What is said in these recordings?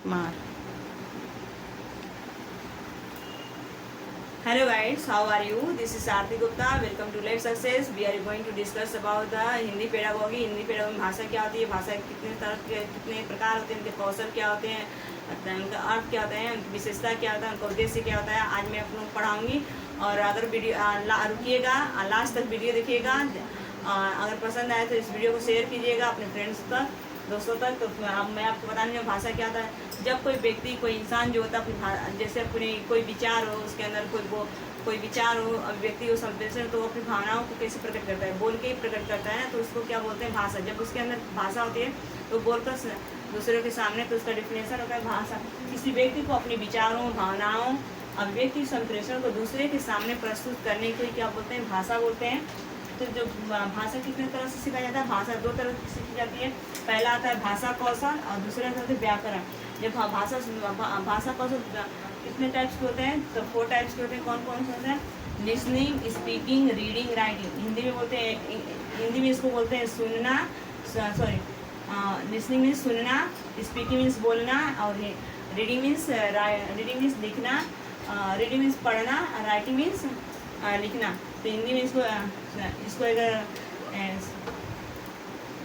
मार। Hello guys, how are you? This is Aarti Gupta. Welcome to Life Success. We are going to discuss about the Hindi pedagogy. Hindi pedagogy भाषा क्या होती है, भाषा कितने तरह के कितने प्रकार होते हैं, उनके कौशल क्या होते हैं, उनका अर्थ क्या होता है, उनकी विशेषता क्या होता है, उनका उद्देश्य क्या होता है, आज मैं आप लोग पढ़ाऊंगी। और अगर वीडियो रुकिएगा, लास्ट तक वीडियो देखिएगा। अगर पसंद आए तो इस वीडियो को शेयर कीजिएगा अपने फ्रेंड्स तक, दोस्तों तक। तो मैं आपको बताने में भाषा क्या होता है। जब कोई व्यक्ति, कोई इंसान जो होता है, जैसे अपनी कोई विचार हो, उसके अंदर कोई विचार हो, व्यक्ति को संप्रेषण, तो वो अपनी भावनाओं को कैसे प्रकट करता है, बोल के ही प्रकट करता है ना, तो उसको क्या बोलते हैं, भाषा। जब उसके अंदर भाषा होती है तो बोलकर दूसरों के सामने, तो उसका डिफिनेशन होता है भाषा। किसी व्यक्ति को अपने विचारों, भावनाओं, अभिव्यक्ति, संप्रेषण को दूसरे के सामने प्रस्तुत करने को क्या बोलते हैं, भाषा बोलते हैं। तो जो भाषा कितने तरह से सीखा जाता है, भाषा दो तरह से सीखी जाती है। पहला आता है भाषा कौशल और दूसरा आता है व्याकरण। जब भाषा कौशल कितने टाइप्स के होते हैं, तो 4 टाइप्स के होते हैं। कौन कौन से होते हैं? Listening, speaking, reading, writing. Hindi में बोलते हैं, हिंदी में इसको बोलते हैं सुनना, सॉरी, लिसनिंग मीन्स सुनना, स्पीकिंग मीन्स बोलना, और रीडिंग मीन्स लिखना, रीडिंग मीन्स पढ़ना, राइटिंग मीन्स लिखना। तो हिंदी में इसको अगर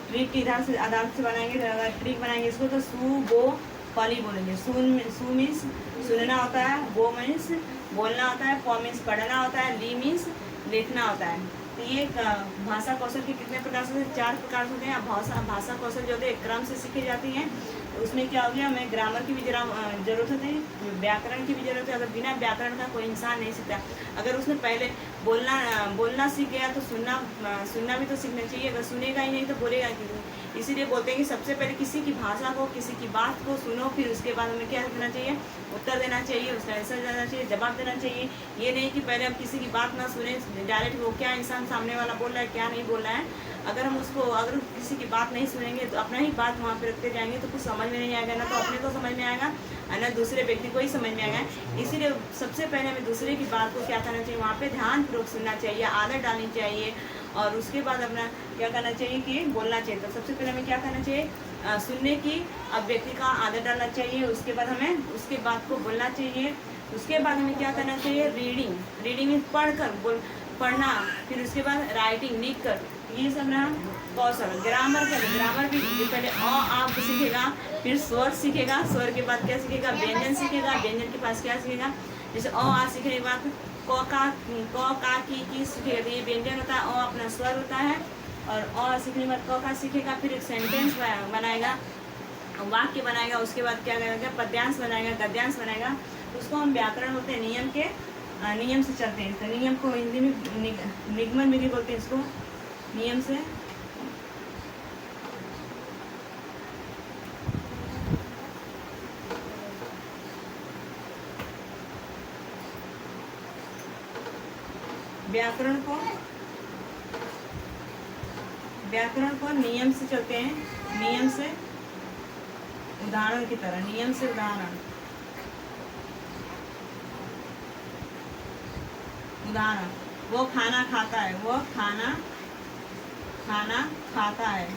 ट्रिक के आधार से बनाएंगे, अगर ट्रिक बनाएंगे इसको, तो सु गो पली बोलेंगे। सु मीन्स सुनना होता है, गो मीन्स बोलना होता है, प मीन्स पढ़ना होता है, ली मीन्स लिखना होता है। तो ये भाषा कौशल के कितने प्रकार से, 4 प्रकार से होते हैं। भाषा कौशल जो होते हैं क्रम से सीखी जाती हैं। उसमें क्या हो गया, हमें ग्रामर की भी जरूरत होती है, व्याकरण की भी जरूरत है। अगर बिना व्याकरण का कोई इंसान नहीं सीखता। अगर उसने पहले बोलना सीख गया तो सुनना भी तो सीखना चाहिए। अगर सुनेगा ही नहीं तो बोलेगा क्यों? इसीलिए बोलते हैं कि सबसे पहले किसी की भाषा को, किसी की बात को सुनो, फिर उसके बाद हमें क्या करना चाहिए, उत्तर देना चाहिए, उसका आंसर देना चाहिए, जवाब देना चाहिए। ये नहीं कि पहले हम किसी की बात ना सुने, डायरेक्ट वो क्या इंसान सामने वाला बोल रहा है, क्या नहीं बोल रहा है। अगर किसी की बात नहीं सुनेंगे तो अपना ही बात वहाँ पे रखते जाएंगे तो कुछ समझ में नहीं आएगा, ना तो अपने को समझ में आएगा और ना दूसरे व्यक्ति को ही समझ में आएगा। इसीलिए सबसे पहले हमें दूसरे की बात को क्या करना चाहिए, वहाँ पे ध्यानपूर्वक सुनना चाहिए, आदत डालनी चाहिए, और उसके बाद अपना क्या करना चाहिए कि बोलना चाहिए। तो सबसे पहले हमें क्या करना चाहिए, सुनने की अभिव्यक्ति का आदत डालना चाहिए। उसके बाद हमें उसके बात को बोलना चाहिए। उसके बाद हमें क्या करना चाहिए, रीडिंग पढ़ना। फिर उसके बाद राइटिंग, लिख कर। ये सब रहा कौशल। ग्रामर भी पहले अ आप सीखेगा, फिर स्वर सीखेगा, स्वर के बाद क्या सीखेगा, व्यंजन सीखेगा, व्यंजन के पास क्या सीखेगा, जैसे अ आ सीखने के बाद क का की सीखेगा। तो ये व्यंजन होता है, अ अपना स्वर होता है, और अ सीखने के बाद क का सीखेगा, फिर एक सेंटेंस बनाएगा, वाक्य बनाएगा। उसके बाद क्या करेगा, पद्यांश बनाएगा, गद्यांश बनाएगा। उसको हम व्याकरण बोलते हैं, नियम से चलते हैं। तो नियम को हिंदी में निगमन विधि बोलते हैं, इसको नियम से। व्याकरण को नियम से चलते हैं, नियम से उदाहरण की तरह, नियम से उदाहरण। वो खाना खाता है, वो खाना खाता है,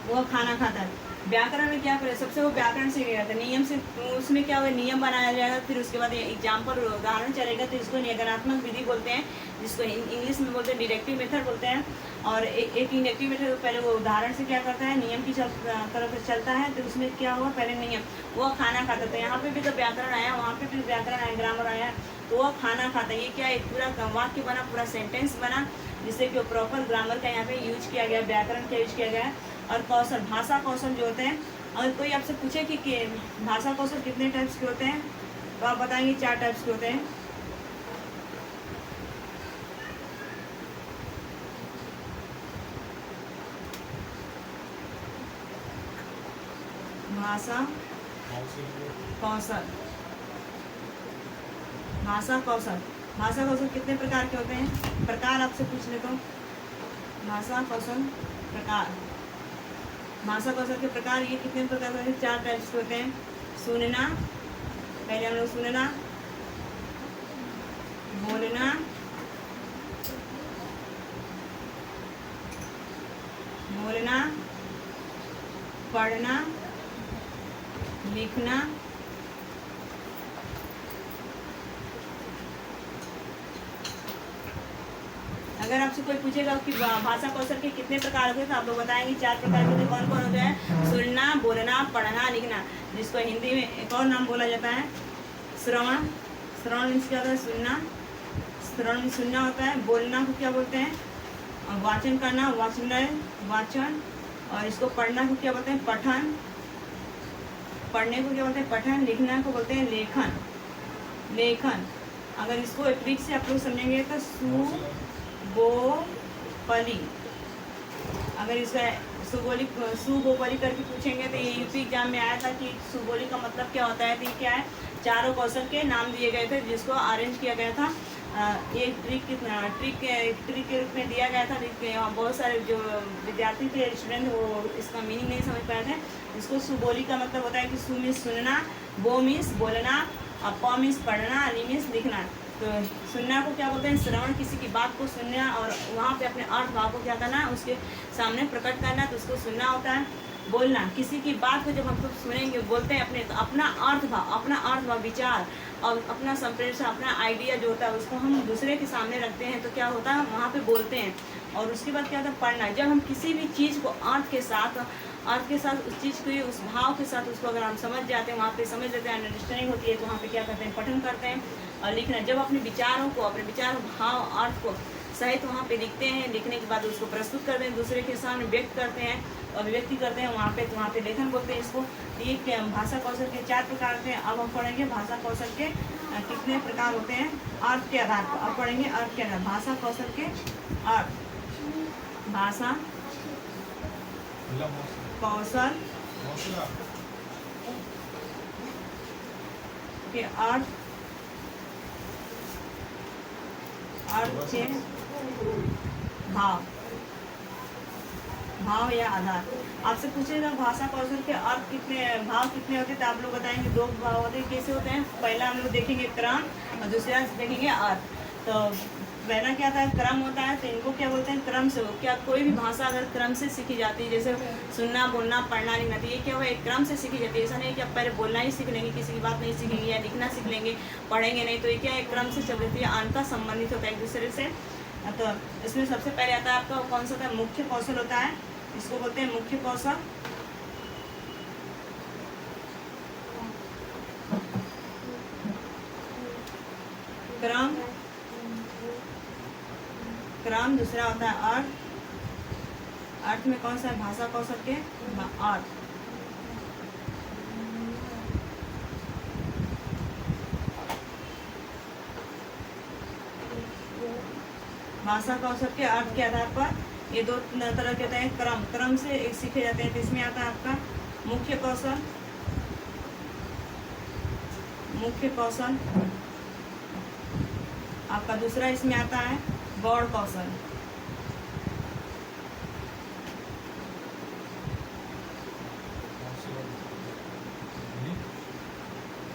वो खाना खाता है। व्याकरण में क्या करें, सबसे वो व्याकरण सीखेगा। तो नियम से उसमें क्या होगा, नियम बनाया जाएगा। फिर उसके बाद एग्जाम्पल, उदाहरण चलेगा। तो इसको निगमनात्मक विधि बोलते हैं, जिसको इंग्लिश में बोलते हैं डिडक्टिव मेथड बोलते हैं। और एक इंडक्टिव मेथड, पहले वो उदाहरण से क्या करता है, नियम की तरफ से चलता है। तो उसमें क्या हुआ, पहले नियम, वो खाना खाता था। यहाँ पे भी तो व्याकरण आया, वहाँ पे भी व्याकरण आया, ग्रामर आया। तो वो खाना खाता है, ये क्या, एक पूरा वाक्य बना, पूरा सेंटेंस बना, जिससे कि प्रॉपर ग्रामर का यहाँ पे यूज किया गया, व्याकरण का यूज किया गया है। और कौशल, भाषा कौशल जो होते हैं, अगर कोई आपसे पूछे कि भाषा कौशल कितने टाइप्स के होते हैं, तो आप बताएंगे 4 टाइप्स के होते हैं। भाषा कौशल कितने प्रकार के होते हैं, प्रकार आपसे पूछ ले तो भाषा कौशल प्रकार। भाषा कौशल के प्रकार ये कितने प्रकार के, 4 टाइप्स के होते हैं। सुनना, पहले हम लोग सुनना, बोलना, पढ़ना, लिखना, अगर आपसे कोई पूछेगा कि भाषा कौशल के कितने प्रकार होते हैं तो आप लोग बताएंगे 4 प्रकार के। कौन कौन होते हैं? सुनना, बोलना, पढ़ना, लिखना, जिसको हिंदी में एक और नाम बोला जाता है श्रवण। श्रवण मीन्स क्या होता है? सुनना। श्रवण में सुनना होता है। बोलना को क्या बोलते हैं? वाचन करना, वाचन। और इसको पढ़ना को क्या बोलते हैं? पठन। पढ़ने को क्या बोलते हैं? पठन। लिखना को बोलते हैं लेखन। लेखन अगर इसको एक ट्रिक से आप लोग समझेंगे तो सुबोपली। अगर इसका सुबोपली करके पूछेंगे तो ये यूपी एग्जाम में आया था कि सुबोली का मतलब क्या होता है। तो ये क्या है? चारों कौशल के नाम दिए गए थे जिसको अरेंज किया गया था। ये ट्रिक के रूप में दिया गया था। बहुत सारे जो विद्यार्थी थे, स्टूडेंट, वो इसका मीनिंग नहीं समझ पाए थे। इसको सुबोली का मतलब होता है कि सु मीन्स सुनना, बो मीन्स बोलना, प मीन्स पढ़ना, ली मीन्स लिखना। तो सुनना को क्या बोलते हैं? श्रवण। किसी की बात को सुनना और वहाँ पे अपने अर्थ भाव को क्या करना, उसके सामने प्रकट करना, तो उसको सुनना होता है। बोलना, किसी की बात को जब हम लोग सुनेंगे, बोलते हैं अपने, तो अपना अर्थ भाव, विचार और अपना संप्रेषण, अपना आइडिया जो होता है उसको हम दूसरे के सामने रखते हैं। तो क्या होता है? वहाँ पे बोलते हैं। और उसके बाद क्या होता है? पढ़ना। जब हम किसी भी चीज़ को अर्थ के साथ उस चीज़ को, उस भाव के साथ उसको अगर हम समझ जाते हैं, वहाँ पे समझ लेते हैं, अंडरस्टैंडिंग होती है, तो वहाँ पे क्या करते हैं? पठन करते हैं। और लिखना, जब अपने विचारों को, भाव, अर्थ को सहित वहाँ पे लिखते हैं। लिखने के बाद उसको प्रस्तुत करते हैं, दूसरे के सामने व्यक्त करते हैं, अभिव्यक्ति करते हैं वहाँ पे लेखन बोलते हैं इसको। ये भाषा कौशल के 4 प्रकार होते हैं। अब हम पढ़ेंगे भाषा कौशल के कितने प्रकार होते हैं अर्थ के आधार पर। अब पढ़ेंगे अर्थ के आधार, भाषा कौशल के अर्थ। भाषा कौशल के अर्थ के भाव या आधार। आपसे पूछेगा भाषा कौशल के अर्थ कितने, भाव कितने होते हैं, तो आप लोग बताएंगे 2 भाव होते हैं। कैसे होते हैं? पहला हम लोग देखेंगे क्रम और दूसरा देखेंगे अर्थ। तो पहला क्या था? क्रम होता है। तो इनको क्या बोलते हैं? क्रम से। क्या कोई भी भाषा अगर क्रम से सीखी जाती है, जैसे सुनना, बोलना, पढ़ना, लिखना, तो ये क्या हुआ? एक क्रम से सीखी जाती है। ऐसा नहीं कि आप पहले बोलना ही सीख लेंगे, किसी की बात नहीं सीखेंगे, या लिखना सीख लेंगे, पढ़ेंगे नहीं। तो ये क्या? एक क्रम से चल रही है, अंतर संबंधित होता है एक दूसरे से। तो इसमें सबसे पहले आता है आपका कौन सा होता है? मुख्य कौशल होता है। इसको बोलते हैं मुख्य कौशल। क्रम दूसरा होता है अर्थ। अर्थ में कौन सा है? भाषा कौशल के अर्थ। भाषा कौशल के अर्थ के आधार पर ये 2 तरह के होते हैं। क्रम से एक सीखे जाते हैं। तो इसमें आता है आपका मुख्य कौशल। आपका दूसरा इसमें आता है गौड़ कौशल।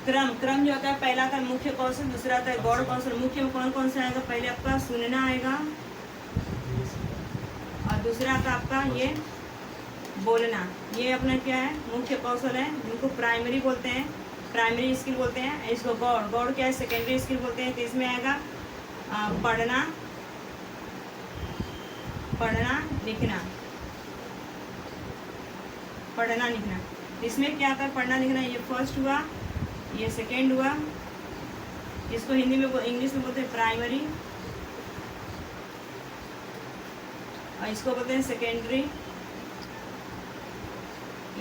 क्रम जो होता है, पहला आता है मुख्य कौशल, दूसरा आता है गौड़ कौशल। मुख्य में कौन कौन सा आएगा? पहले आपका सुनना आएगा और दूसरा आता है आपका ये बोलना। ये अपना क्या है? मुख्य कौशल है, जिनको प्राइमरी बोलते हैं, प्राइमरी स्किल बोलते हैं। इसको गौड़ क्या है? सेकेंडरी स्किल बोलते हैं। तो इसमें आएगा पढ़ना लिखना। इसमें क्या आता है? पढ़ना लिखना। ये फर्स्ट हुआ, ये सेकेंड हुआ। इसको हिंदी में, इंग्लिश में बोलते हैं प्राइमरी, और इसको बोलते हैं सेकेंडरी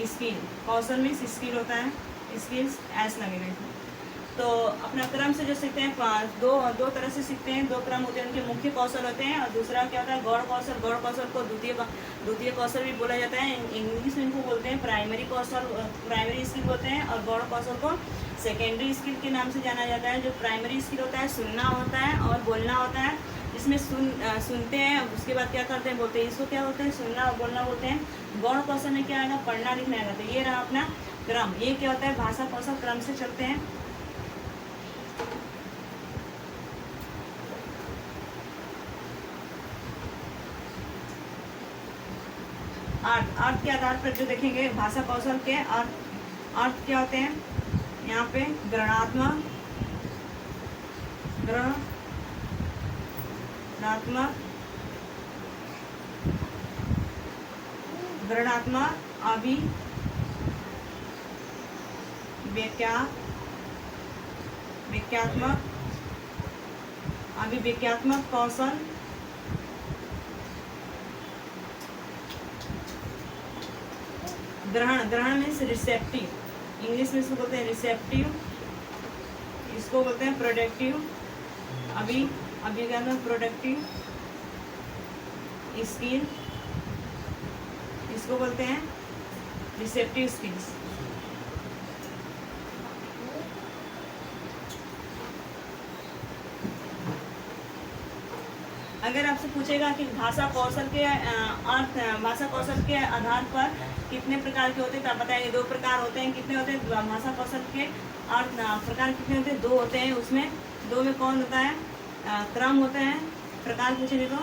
स्किल। कौशल में स्किल होता है, स्किल्स ऐस लगेगा इसमें। तो अपना क्रम से जो सीखते हैं, दो तरह से सीखते हैं। 2 क्रम होते हैं, उनके मुख्य कौशल होते हैं। और दूसरा क्या होता है? गौड़ कौशल। गौड़ कौशल को द्वितीय कौशल भी बोला जाता है। इंग्लिश में इनको बोलते हैं प्राइमरी स्किल बोलते हैं, और गौड़ कौशल को सेकेंडरी स्किल के नाम से जाना जाता है। जो प्राइमरी स्किल होता है, सुनना होता है और बोलना होता है। इसमें सुनते हैं, उसके बाद क्या करते हैं? बोलते हैं। इसको क्या बोलते हैं? सुनना और बोलना बोलते हैं। गौड़ कौशल में क्या आएगा? पढ़ना लिखना आएगा। तो ये रहा अपना क्रम। ये क्या होता है? भाषा कौशल क्रम से चलते हैं। अर्थ के आधार पर जो देखेंगे भाषा कौशल के अर्थ क्या होते हैं, यहाँ पे ग्रहणात्मक अभिव्यक्त्यात्मक कौशल, ग्रहण मीन्स रिसेप्टिव, इंग्लिश में इसको बोलते हैं रिसेप्टिव, इसको बोलते हैं प्रोडक्टिव, अभिव्यक्त्यात्मक प्रोडक्टिव स्किल, इसको बोलते हैं रिसेप्टिव स्किल्स। अगर आपसे पूछेगा कि भाषा कौशल के आधार पर कितने प्रकार के होते हैं, तो आप बताएंगे 2 प्रकार होते हैं। कितने होते हैं भाषा कौशल के अर्थ प्रकार कितने होते हैं? 2 होते हैं। उसमें 2 में कौन होता है? क्रम होते हैं। प्रकार पूछेंगे तो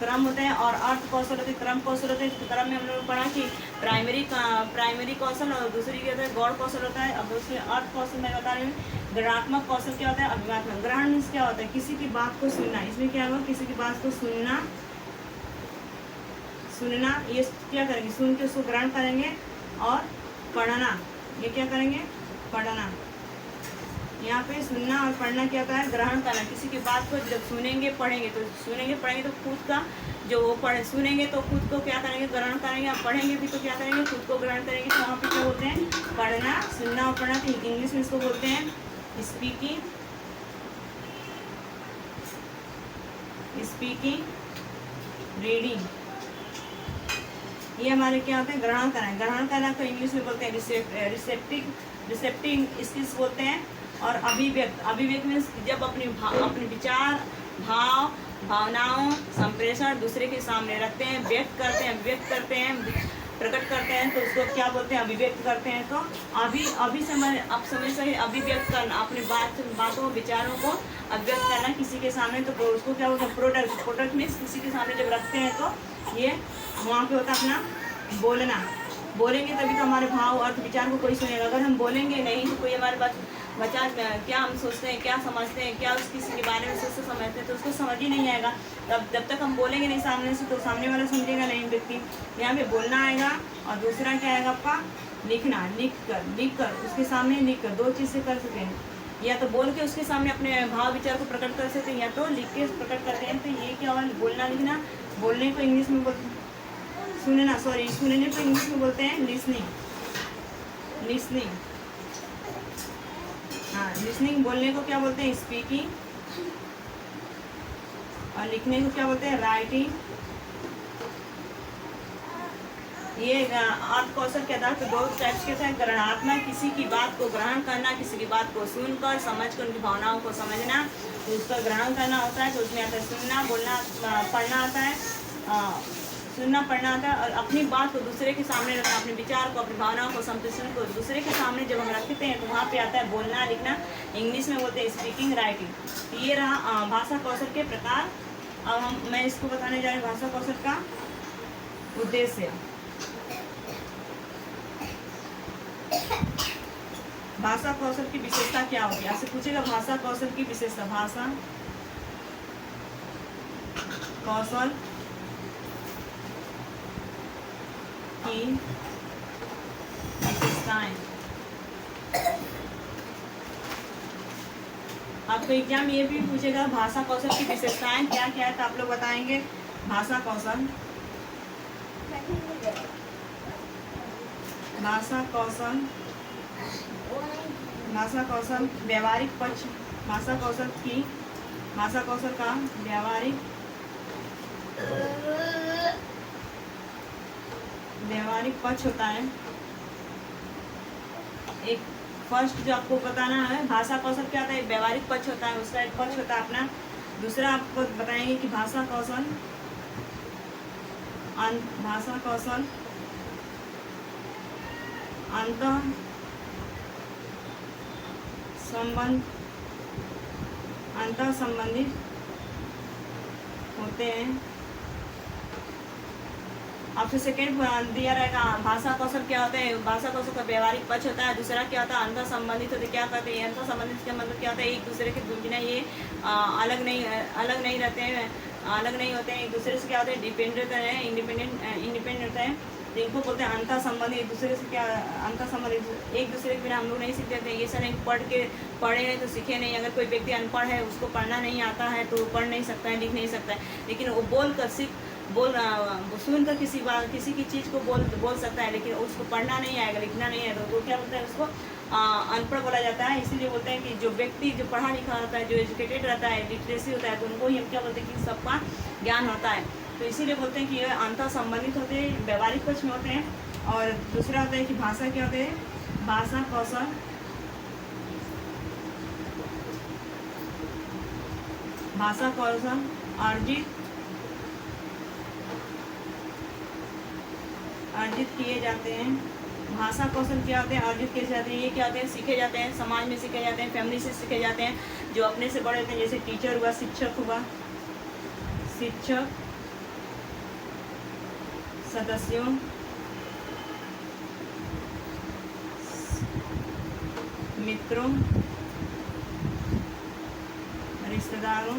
क्रम होते हैं, और अर्थ कौशल होते हैं, क्रम कौशल होते हैं। क्रम में हम लोग पढ़ा कि प्राइमरी कौशल और दूसरी क्या होता है? गौड़ कौशल होता है। अब उसमें अर्थ कौशल मैं बता रही हूँ। ग्रहणात्मक कौशल क्या होता है? अभिव्यक्त्यात्मक। ग्रहण मीन्स क्या होता है? किसी की बात को सुनना। इसमें क्या होगा? किसी की बात को सुनना, ये क्या करेंगे? सुन के उसको ग्रहण करेंगे। और पढ़ना, ये क्या करेंगे? पढ़ना। यहाँ पे सुनना और पढ़ना क्या होता है? ग्रहण करना। किसी की बात को जब सुनेंगे पढ़ेंगे तो खुद का जो वो सुनेंगे तो खुद को क्या करेंगे? ग्रहण करेंगे। और पढ़ेंगे भी तो क्या करेंगे? खुद को ग्रहण करेंगे। तो वहाँ पे क्या बोलते हैं? पढ़ना, सुनना और पढ़ना। तो इंग्लिश में इसको बोलते हैं स्पीकिंग, रीडिंग। ये हमारे क्या होते हैं? ग्रहण करना को इंग्लिश में बोलते हैं रिसेप्टिव स्किल्स बोलते हैं। और अभिव्यक्त मीन्स जब अपने विचार, भावनाओं संप्रेषण दूसरे के सामने रखते हैं, व्यक्त करते हैं, प्रकट करते हैं, तो उसको क्या बोलते हैं? अभिव्यक्त करते हैं। तो अब समय से अभिव्यक्त करना, अपनी बातों विचारों को अभिव्यक्त करना किसी के सामने, तो उसको क्या बोलते हैं? प्रोडक्ट मीन्स किसी के सामने जब रखते हैं तो ये वहाँ पे होता है अपना बोलना। बोलेंगे तभी तो हमारे भाव अर्थ विचार को कोई सुनेगा। अगर हम बोलेंगे नहीं तो कोई हमारे बात क्या हम सोचते हैं, क्या समझते हैं, क्या उस किसी के बारे में सोचते समझते हैं, तो उसको समझ ही नहीं आएगा। तब जब तक हम बोलेंगे नहीं सामने से, तो सामने वाला समझेगा नहीं व्यक्ति। यहाँ पे बोलना आएगा, और दूसरा क्या आएगा आपका? लिखना। लिख कर उसके सामने लिख कर 2 चीज़ से कर सकते हैं। या तो बोल के उसके सामने अपने भाव विचार को प्रकट कर सकते हैं, या तो लिख के प्रकट करते हैं। तो ये क्या हुआ? बोलना, लिखना। बोलने को इंग्लिश में सुनने को इंग्लिश में बोलते हैं लिसनिंग। हाँ, लिसनिंग। बोलने को क्या बोलते हैं? स्पीकिंग। और लिखने को क्या बोलते हैं? राइटिंग। ये अर्थ कौशल के आधार पर 2 टाइप्स के थे। ग्रहणात्मक, किसी की बात को ग्रहण करना, किसी की बात को सुनकर समझकर उनकी भावनाओं को समझना, तो उसका ग्रहण करना होता है। तो उसमें आता है सुनना, बोलना, पढ़ना आता है। सुनना, पढ़ना आता है। और अपनी बात को दूसरे के सामने रखना, अपने विचार को, अपनी भावनाओं को, संप्रेषण को दूसरे के सामने जब हम रखते हैं, तो वहाँ पे आता है बोलना, लिखना। इंग्लिश में बोलते हैं स्पीकिंग, राइटिंग। ये रहा भाषा कौशल के प्रकार। अब मैं इसको बताने जा रही हूँ भाषा कौशल का उद्देश्य। भाषा कौशल की विशेषता क्या होगी? आपसे पूछेगा भाषा कौशल की विशेषता। भाषा कौशल की विशेषताएं। आपको एग्जाम ये भी पूछेगा भाषा कौशल की विशेषताएं क्या क्या है, तो आप लोग बताएंगे भाषा कौशल व्यवहारिक पक्ष। भाषा कौशल का व्यवहारिक पक्ष होता है। एक फर्स्ट जो आपको बताना है, भाषा कौशल क्या होता है? व्यवहारिक पक्ष होता है, उसका एक पक्ष होता है अपना। दूसरा आपको बताएंगे कि भाषा कौशल अंतः संबंधित होते हैं। आपसे सेकेंड दिया रहेगा भाषा कौशल क्या होता है। भाषा कौशल का व्यवहारिक पक्ष होता है। दूसरा क्या होता है, अंतर संबंधित होते क्या कहते हैं। अंतर संबंधित का मतलब क्या होता है, एक दूसरे के बिना ये अलग नहीं रहते हैं, अलग नहीं होते हैं, एक दूसरे से क्या होते हैं, डिपेंडेंट है, इंडिपेंडेंट होता है। तो इनको बोलते हैं अंतर संबंधी। एक दूसरे से क्या अंतर संबंधित, एक दूसरे के बिना हम लोग नहीं सीखते थे। ये सब नहीं पढ़े हैं तो सीखे नहीं। अगर कोई व्यक्ति अनपढ़ है, उसको पढ़ना नहीं आता है तो पढ़ नहीं सकता है, लिख नहीं सकता है, लेकिन वो सुन कर किसी की चीज़ को बोल सकता है, लेकिन उसको पढ़ना नहीं आएगा, लिखना नहीं आएगा, तो क्या बोलते हैं, उसको अनपढ़ बोला जाता है। इसीलिए बोलते हैं कि जो व्यक्ति जो पढ़ा लिखा होता है, जो एजुकेटेड रहता है, लिटरेसी होता है, तो उनको ही हम क्या बोलते हैं कि सबका ज्ञान होता है। तो इसीलिए बोलते हैं कि ये अंतर संबंधित होते हैं, व्यवहारिक पक्ष में होते हैं। और दूसरा होता है कि भाषा क्या होते हैं, भाषा कौशल, भाषा कौशल अर्जित किए जाते हैं। भाषा कौशल क्या होते हैं, अर्जित किए जाते हैं। ये क्या होते हैं, सीखे जाते हैं, समाज में सीखे जाते हैं, फैमिली से सीखे जाते हैं, जो अपने से बड़े होते हैं, जैसे टीचर हुआ, शिक्षक हुआ, शिक्षक, सदस्यों, मित्रों, रिश्तेदारों।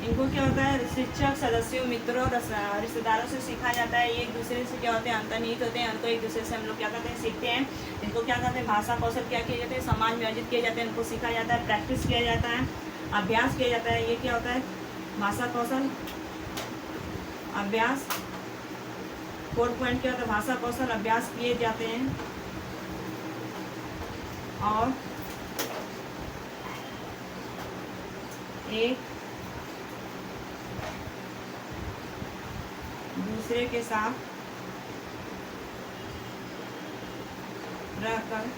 इनको क्या होता है, शिक्षक, सदस्यों, मित्रों, रिश्तेदारों से सीखा जाता है। ये एक दूसरे से क्या होते हैं, अंतर्निहित होते हैं। उनको एक दूसरे से हम लोग क्या करते हैं, सीखते हैं। इनको क्या कहते हैं, भाषा कौशल क्या किए जाते हैं, समाज में अर्जित किए जाते हैं, उनको सीखा जाता है, प्रैक्टिस किया जाता है, अभ्यास किया जाता है। ये क्या होता है, भाषा कौशल, अभ्यास। 4 पॉइंट क्या होता है, भाषा कौशल अभ्यास किए जाते हैं और एक दूसरे के साथ रहकर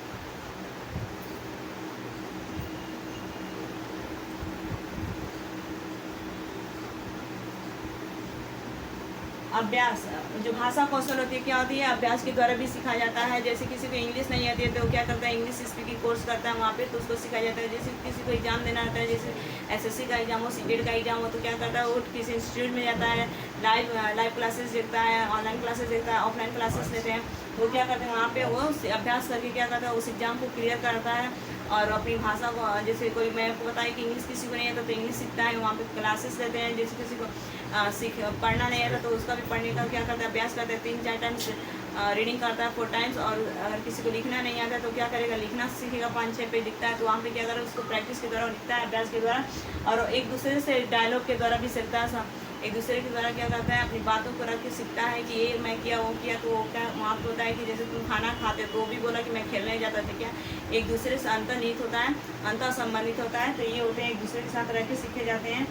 अभ्यास। जो भाषा कौशल होती है क्या होती है, अभ्यास के द्वारा भी सीखा जाता है। जैसे किसी को इंग्लिश नहीं आती है तो क्या करता है, इंग्लिश स्पीकिंग कोर्स करता है वहाँ पे, तो उसको सिखाया जाता है। जैसे किसी को एग्जाम देना रहता है, जैसे एसएससी का एग्जाम हो, सीटेट का एग्जाम हो, तो क्या करता है, वो किसी इंस्टीट्यूट में जाता है, लाइव क्लासेस देखता है, ऑनलाइन क्लासेस देखता है, ऑफलाइन क्लासेस लेते हैं। वो क्या करते हैं, वहाँ पे वो अभ्यास करके क्या करता है, उस एग्जाम को क्लियर करता है और अपनी भाषा को, जैसे कोई मैं आपको बताया कि इंग्लिश किसी को नहीं आता तो इंग्लिश सीखता है, वहाँ पे क्लासेस लेते हैं। जैसे किसी को पढ़ना नहीं आता तो उसका भी पढ़ने का क्या करता है, अभ्यास करता है, 3-4 टाइम्स रीडिंग करता है, 4 टाइम्स। और अगर किसी को लिखना नहीं आता तो क्या करेगा, लिखना सीखेगा, 5-6 पेज लिखता है, तो वहाँ पे क्या करेगा, उसको प्रैक्टिस के द्वारा लिखता है, अभ्यास के द्वारा। और एक दूसरे से डायलॉग के द्वारा भी सीखता है, एक दूसरे के द्वारा क्या करता है, अपनी बातों को रख के सीखता है कि ये मैं किया, वो किया। तो वो क्या वहाँ पर होता है कि जैसे तुम खाना खाते तो वो भी बोला कि मैं खेलने जाता था, क्या एक दूसरे से अंतर्निहित होता है, अंतर संबंधित होता है। तो ये होते हैं एक दूसरे के साथ रह के सीखे जाते हैं,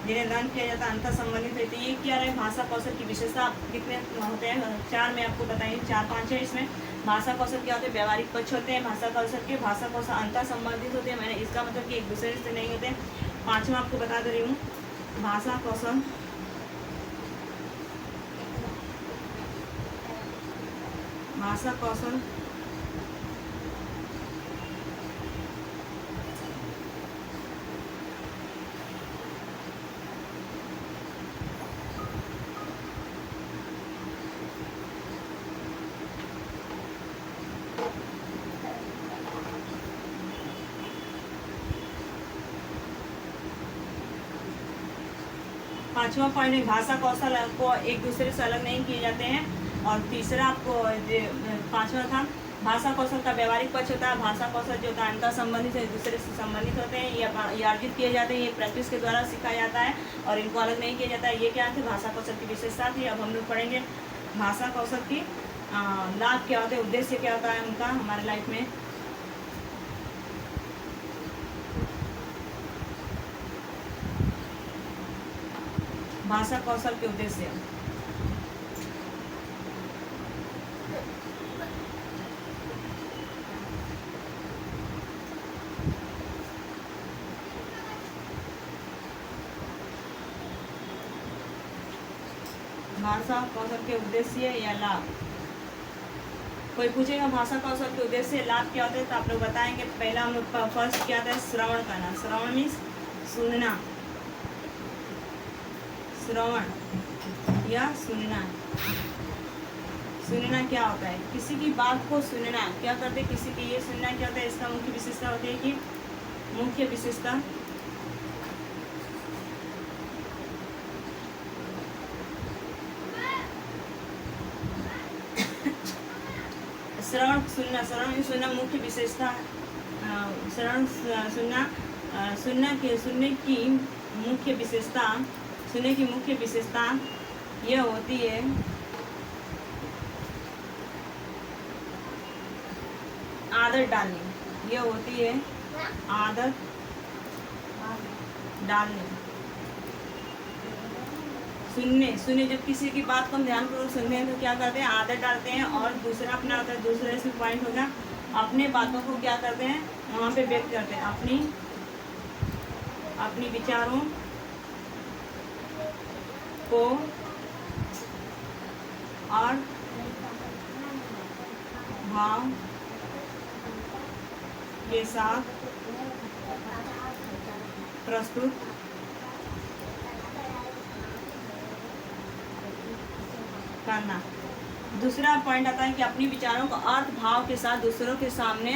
जिन्हें लर्न किया जाता है, अंतर संबंधित होते हैं। ये क्या रहे, भाषा कौशल की विशेषता कितने होते हैं, 4 मैं आपको बताइए, 4-5 है इसमें। भाषा कौशल क्या होते हैं, व्यवहारिक पक्ष होते हैं भाषा कौशल के। भाषा कौशल अंतर संबंधित होते हैं, मैंने इसका मतलब कि एक दूसरे से नहीं होते। 5वां आपको बता दे रही हूँ, भाषा कौशल भाषा कौशल पांचवा पॉइंट, भाषा कौशल को एक दूसरे से अलग नहीं किए जाते हैं। और तीसरा आपको 5वां था, भाषा कौशल का व्यवहारिक पक्ष होता है। भाषा कौशल जो होता है अंतर संबंधित है, एक दूसरे से संबंधित होते हैं, ये अर्जित किए जाते हैं, ये प्रैक्टिस के द्वारा सिखाया जाता है और इनको अलग नहीं किया जाता है। ये क्या थे, भाषा कौशल की विशेषता थी। अब हम लोग पढ़ेंगे भाषा कौशल की लाभ क्या होते हैं, उद्देश्य क्या होता है उनका हमारे लाइफ में। भाषा कौशल के उद्देश्य, भाषा कौशल के उद्देश्य या लाभ। कोई पूछेगा भाषा कौशल के उद्देश्य लाभ क्या होते हैं तो आप लोग बताएंगे। पहला हम लोग फर्स्ट क्या होता है, श्रवण करना। श्रवण मीन्स सुनना, श्रवण या सुनना। सुनना क्या होता है? किसी की बात को सुनना। क्या करते हैं? किसी की ये सुनना क्या होता है? इसका मुख्य विशेषता होती है कि मुख्य विशेषता श्रवण सुनना। श्रवण सुनना मुख्य विशेषता। श्रवण सुनना सुनने की मुख्य विशेषता, सुनने की मुख्य विशेषता यह होती है आदत डालनी। यह होती है आदत डालनी। सुनने जब किसी की बात को हम ध्यानपूर्वक सुनते हैं तो क्या करते हैं? आदत डालते हैं। और दूसरा अपना होता है, दूसरा इसमें पॉइंट होगा, अपने बातों को क्या करते हैं? वहाँ पे व्यक्त करते हैं। अपनी विचारों को और भाव के साथ प्रस्तुत करना। दूसरा पॉइंट आता है कि अपनी विचारों को अर्थ भाव के साथ दूसरों के सामने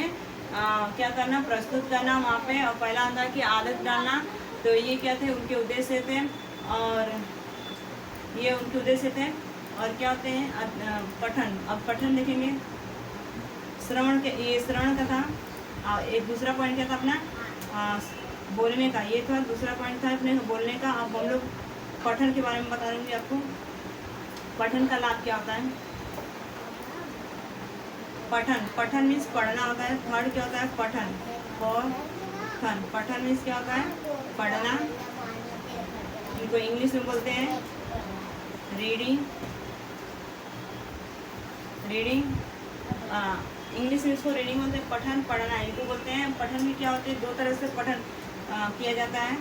क्या करना? प्रस्तुत करना वहाँ पे। और पहला आता है कि आदत डालना। तो ये क्या थे? उनके उद्देश्य थे। और ये उनके उद्देश्य थे। और क्या होते हैं? पठन। अब पठन देखेंगे। श्रवण के, ये श्रवण का था। एक दूसरा पॉइंट क्या था अपना? बोलने का। ये था दूसरा पॉइंट था अपने बोलने का। अब हम लोग पठन के बारे में बता देंगे आपको। पठन का लाभ क्या होता है? पठन मीन्स पढ़ना होता है। थर्ड क्या होता है? पठन। पठन मीन्स क्या होता है? पढ़ना। इनको इंग्लिश में बोलते हैं रीडिंग। इंग्लिश में इसको रीडिंग बोलते हैं। पठन पढ़ना इनको बोलते हैं। पठन में क्या होते हैं? दो तरह से पठन किया जाता है।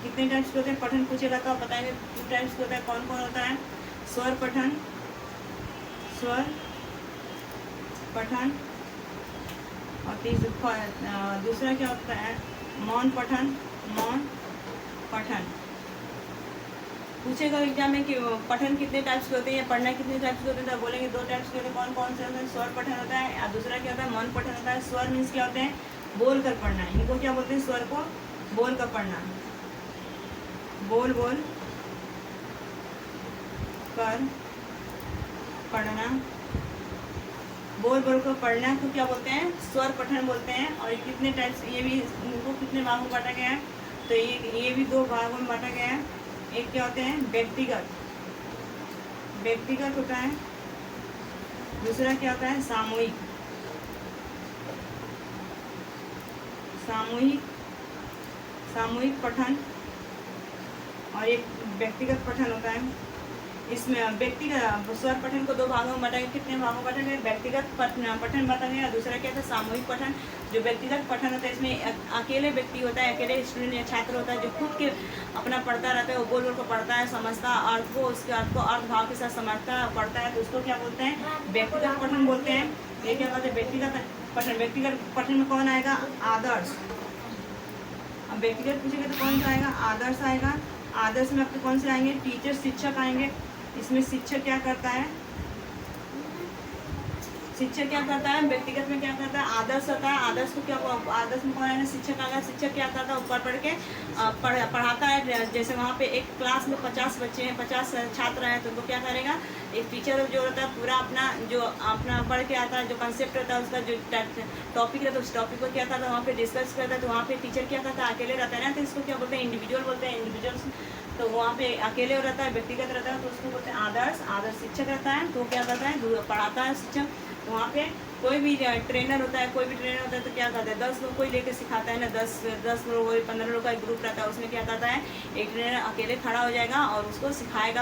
कितने टाइप्स के होते हैं? पठन पूछेगा तो आप बताएंगे 2 टाइप्स के होता है। कौन कौन होता है? स्वर पठन, और दूसरा क्या होता है? मौन पठन। पूछेगा एग्जाम में कि पठन कितने टाइप्स के होते हैं या पढ़ना कितने टाइप्स के होते हैं, तो बोलेंगे 2 टाइप्स के होते हैं। कौन कौन से होते हैं? स्वर पठन होता है, और दूसरा क्या होता है? मौन पठन होता है। स्वर मीन्स क्या होते हैं? बोल कर पढ़ना। इनको क्या बोलते हैं? स्वर को बोल कर पढ़ना। बोल कर पढ़ना। बोल कर पढ़ना को क्या बोलते हैं? स्वर पठन बोलते हैं। और कितने टाइप्स, ये भी इनको कितने भागों में बांटा गया है? तो ये भी 2 भागों में बांटा गया है। एक क्या होते हैं? व्यक्तिगत होता है। दूसरा क्या होता है? सामूहिक पठन। और एक व्यक्तिगत पठन होता है। इसमें व्यक्तिगत स्वर पठन को 2 भागों में बांटा गया। कितने भागों में बांटा गया? व्यक्तिगत पठन बांटा गया। दूसरा क्या था? सामूहिक पठन। जो व्यक्तिगत पठन होता है इसमें अकेले व्यक्ति होता है, अकेले स्टूडेंट या छात्र होता है जो खुद के अपना पढ़ता रहता है। वो बोल कर पढ़ता है, समझता अर्थ को, उसके अर्थ को अर्थ भाव के साथ समझता पढ़ता है। तो उसको क्या बोलते हैं? व्यक्तिगत पठन बोलते हैं। ये क्या कहते हैं? व्यक्तिगत पठन। व्यक्तिगत पठन में कौन आएगा? आदर्श। अब व्यक्तिगत पूछेगा तो कौन सा आएगा? आदर्श आएगा। आदर्श में आपके कौन से आएंगे? टीचर, शिक्षक आएंगे। इसमें शिक्षक क्या करता है? व्यक्तिगत में क्या करता है? आदर्श होता है। आदर्श को क्या, आदर्श में कौन आएगा? शिक्षक आएगा। शिक्षक क्या करता है? ऊपर पढ़ के पढ़ाता है। जैसे वहाँ पे एक क्लास में 50 बच्चे हैं, 50 छात्र हैं, तो उनको क्या करेगा? एक टीचर जो होता है पूरा अपना पढ़ के आता है, जो कंसेप्ट होता है उसका, जो टॉपिक रहता है उस टॉपिक को क्या करता है? वहाँ पे डिस्कस करता है। तो वहाँ पे टीचर क्या करता है? अकेले रहता है ना, तो इसको क्या बोलते हैं? इंडिविजुअल बोलते हैं। इंडिविजुअल्स तो वहाँ पे अकेले रहता है, व्यक्तिगत रहता है, तो उसको बोलते हैं आदर्श। शिक्षक रहता है तो क्या करता है? पढ़ाता है शिक्षक। तो वहाँ पे कोई भी ट्रेनर होता है, तो क्या करता है? 10 लोग कोई लेके सिखाता है ना, 10 लोग 15 लोग का एक ग्रुप रहता है। उसमें क्या करता है? एक ट्रेनर अकेले खड़ा हो जाएगा और उसको सिखाएगा।